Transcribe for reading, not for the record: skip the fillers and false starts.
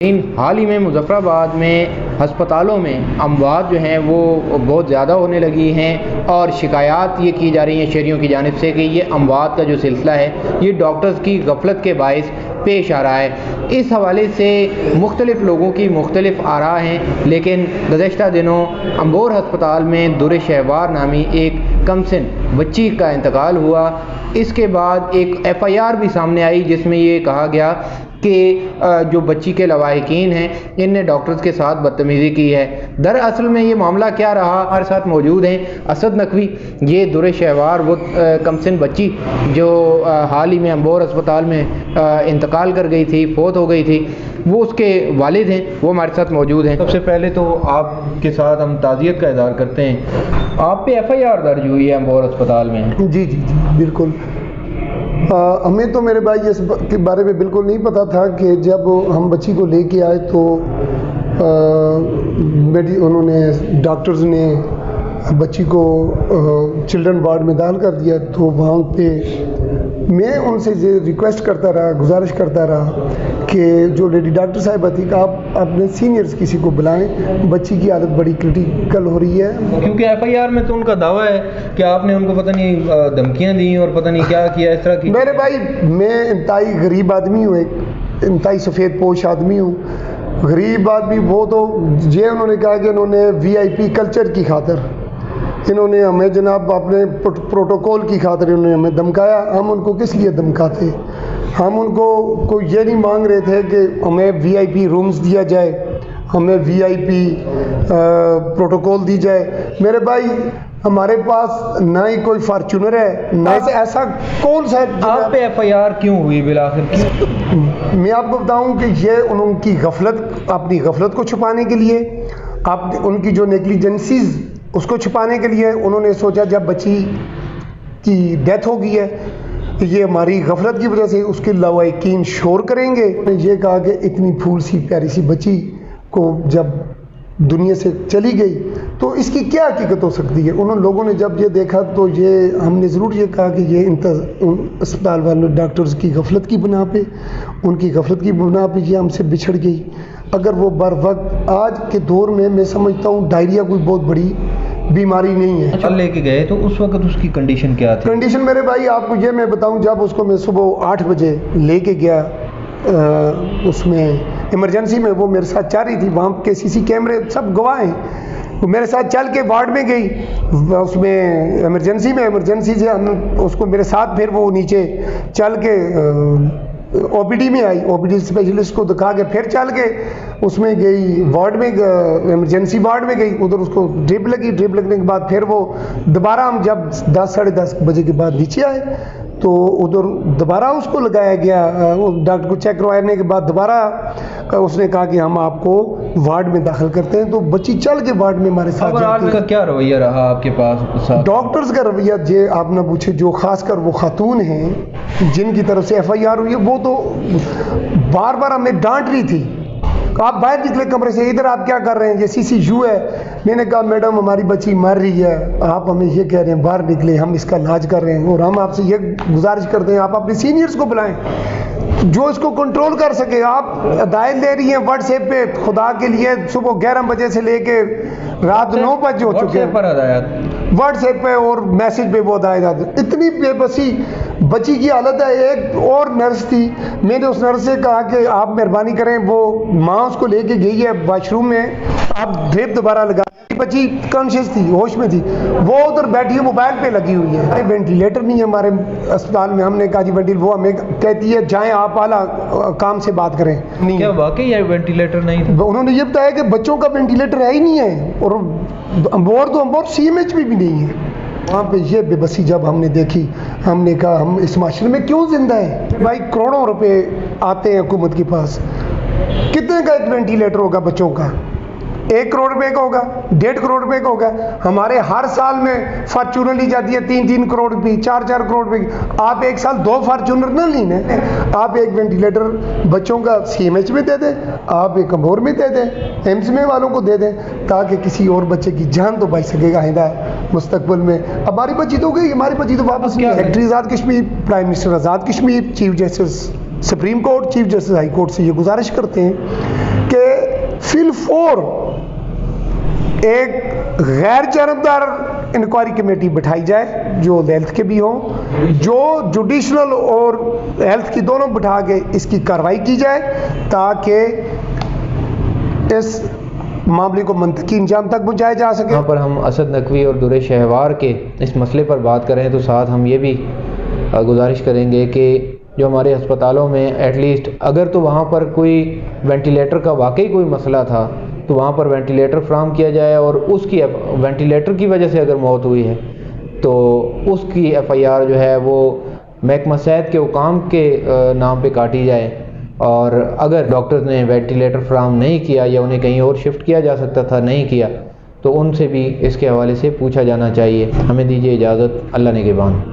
हाल ही में मुज़फ़्फ़राबाद में हस्पतालों में अमवात जो हैं वो बहुत ज़्यादा होने लगी हैं और शिकायत ये की जा रही हैं शहरियों की जानिब से कि ये अमवात का जो सिलसिला है ये डॉक्टर्स की गफलत के बाइस पेश आ रहा है। इस हवाले से मुख्तलिफ़ लोगों की मुख्तलिफ़ आरा हैं, लेकिन गुज़श्ता दिनों अम्बोर हस्पताल में दुर शहवार नामी एक कमसिन बच्ची का इंतकाल हुआ। इसके बाद एक FIR भी सामने आई जिसमें ये कहा गया कि जो बच्ची के लवाहिकीन हैं इनने डॉक्टर्स के साथ बदतमीज़ी की है। दरअसल में ये मामला क्या रहा, हमारे साथ मौजूद हैं असद नकवी, ये दुर शहवार वो कमसिन बच्ची जो हाल ही में अम्बोर अस्पताल में इंतकाल कर गई थी, फौत हो गई थी, वो उसके वालिद हैं, वो हमारे साथ मौजूद हैं। सबसे पहले तो आपके साथ हम ताज़ियत का इज़हार करते हैं। आप पे FIR दर्ज हुई है अम्बोर अस्पताल में? जी जी जी बिल्कुल। हमें तो मेरे भाई इस के बारे में बिल्कुल नहीं पता था कि जब हम बच्ची को लेके आए तो उन्होंने डॉक्टर्स ने बच्ची को चिल्ड्रन वार्ड में दाखिल कर दिया। तो वहाँ पे मैं उनसे ये रिक्वेस्ट करता रहा, गुजारिश करता रहा कि जो लेडी डॉक्टर साहिबा थी कि आप अपने सीनियर्स किसी को बुलाएं, बच्ची की हालत बड़ी क्रिटिकल हो रही है। क्योंकि FIR में तो उनका दावा है कि आपने उनको पता नहीं धमकियाँ दी और पता नहीं क्या किया, इस तरह की। मेरे भाई मैं इंतहाई गरीब आदमी हूँ, एक इंतहाई सफ़ेद पोश आदमी हूँ। गरीब आदमी वो तो ये उन्होंने कहा कि उन्होंने VIP कल्चर की खातिर इन्होंने हमें जनाब अपने प्रोटोकॉल की खातिर उन्होंने हमें धमकाया। हम उनको किस लिए धमकाते? हम उनको कोई ये नहीं मांग रहे थे कि हमें VIP रूम्स दिया जाए, हमें VIP प्रोटोकॉल दी जाए। मेरे भाई हमारे पास ना ही कोई फार्चूनर है, ना ऐसा कौन सा। आप पे FIR क्यों हुई बिलाखिर? मैं आपको बताऊं कि ये उनकी गफलत, अपनी गफलत को छुपाने के लिए, आप उनकी जो नेग्लिजेंसीज उसको छुपाने के लिए उन्होंने सोचा जब बच्ची की डेथ हो गई है ये हमारी गफलत की वजह से उसके लवाहिकीन शोर करेंगे। उन्होंने ये कहा कि इतनी फूल सी प्यारी सी बच्ची को जब दुनिया से चली गई तो इसकी क्या हकीकत हो सकती है। उन लोगों ने जब ये देखा तो ये हमने ज़रूर ये कहा कि ये अस्पताल वाले डॉक्टर्स की गफलत की बुना पे, उनकी गफलत की बुना पे ये हमसे बिछड़ गई। अगर वो बर वक्त आज के दौर में मैं समझता हूँ डायरिया कोई बहुत बड़ी बीमारी नहीं है। अच्छा, लेके गए तो उस वक्त उसकी कंडीशन क्या थी? कंडीशन मेरे भाई आपको ये मैं बताऊं, जब उसको मैं सुबह 8 बजे लेके गया उसमें इमरजेंसी में, वो मेरे साथ जा रही थी, वहाँ के CC कैमरे सब गवाह हैं। वो मेरे साथ चल के वार्ड में गई, उसमें इमरजेंसी से हम उसको मेरे साथ फिर वो नीचे चल के OPD में आई, OPD स्पेशलिस्ट को दिखा के फिर चल के उसमें गई वार्ड में, इमरजेंसी वार्ड में गई, उधर उसको ड्रिप लगी। ड्रिप लगने के बाद फिर वो दोबारा हम जब 10 साढ़े 10 बजे के बाद नीचे आए तो उधर दोबारा उसको लगाया गया। वो डॉक्टर को चेक करवाने के बाद दोबारा उसने कहा कि हम आपको वार्ड में दाखिल करते हैं। तो बच्ची चल के वार्ड में हमारे साथ। का क्या रवैया रहा आपके पास? डॉक्टर्स का रवैया जे आप ना पूछे, जो खासकर वो खातून हैं जिनकी तरफ से FIR हुई है वो तो बार बार हमें डांट रही थी, आप बाहर निकले कमरे से, इधर आप क्या कर रहे हैं, ये CCU है। मैंने कहा मैडम हमारी बच्ची मर रही है, आप हमें ये कह रहे हैं बाहर निकले, हम इसका इलाज कर रहे हैं और हम आपसे ये गुजारिश करते हैं आप अपने सीनियर्स को बुलाएं जो इसको कंट्रोल कर सके। आप हिदायत दे रही हैं व्हाट्सएप पे, खुदा के लिए सुबह 11 बजे से लेके रात 9 बजे हो चुके हैं व्हाट्सएप पे और मैसेज पे वो हिदायत। इतनी बेबसी बच्ची की हालत है। एक और नर्स थी, मैंने उस नर्स से कहा कि आप मेहरबानी करें, वो माँ उसको लेके गई है वॉशरूम में, आप ड्रिप दोबारा लगा। बच्ची कॉन्शियस थी, होश में थी, वो उधर बैठी है मोबाइल पे लगी हुई है। वेंटिलेटर नहीं है हमारे अस्पताल में। हमने कहा जी वेंटिलेटर, वो हमें कहती है जाएं आप आला काम से बात करें। नहीं क्या वाकई ये वेंटिलेटर नहीं था? उन्होंने ये बताया कि बच्चों का वेंटिलेटर है ही नहीं है और अम्बोर CMH भी नहीं है। वहाँ पे ये बेबसी जब हमने देखी, हमने कहा हम इस माशरे में क्यों जिंदा है। भाई करोड़ों रुपए आते हैं हुकूमत के पास, कितने का एक वेंटिलेटर होगा बच्चों का? 1 करोड़ रुपए का होगा, 1.5 करोड़ रुपए का होगा। हमारे हर साल में फार्चूनर ली जाती है 3-3 करोड़ रुपये, 4-4 करोड़ रुपए की। आप एक साल 2 फार्चूनर ना लीने, आप एक वेंटिलेटर बच्चों का CMH में दे दें, आप एक अम्बोर में दे दें, एम्स में वालों को दे दें, ताकि किसी और बच्चे की जान तो बच सकेगा आइंदा मुस्तकबिल में। हमारी बच्ची तो गई, हमारी बच्ची तो वापस नहीं। Secretary Azad Kashmir, prime minister Azad Kashmir, chief justice supreme court, chief justice high court से ये गुजारिश करते हैं फिलफोर एक गैर जानबदार इंक्वायरी कमेटी बिठाई जाए जो हेल्थ के भी हों, जो जुडिशनल और हेल्थ की दोनों बिठा के इसकी कार्रवाई की जाए ताकि इस मामले को मंतकी इंजाम तक पहुँचाया जा सके। यहाँ पर हम असद नकवी और दुरे शहवार के इस मसले पर बात करें तो साथ हम ये भी गुजारिश करेंगे कि जो हमारे अस्पतालों में एटलीस्ट अगर तो वहाँ पर कोई वेंटिलेटर का वाकई कोई मसला था तो वहाँ पर वेंटिलेटर फ्राहम किया जाए, और उसकी वेंटिलेटर की वजह से अगर मौत हुई है तो उसकी FIR जो है वो महकमा सेहत के हुकाम के नाम पे काटी जाए, और अगर डॉक्टर्स ने वेंटिलेटर फ्राहम नहीं किया या उन्हें कहीं और शिफ्ट किया जा सकता था नहीं किया तो उनसे भी इसके हवाले से पूछा जाना चाहिए। हमें दीजिए इजाज़त, अल्लाह निगहबान।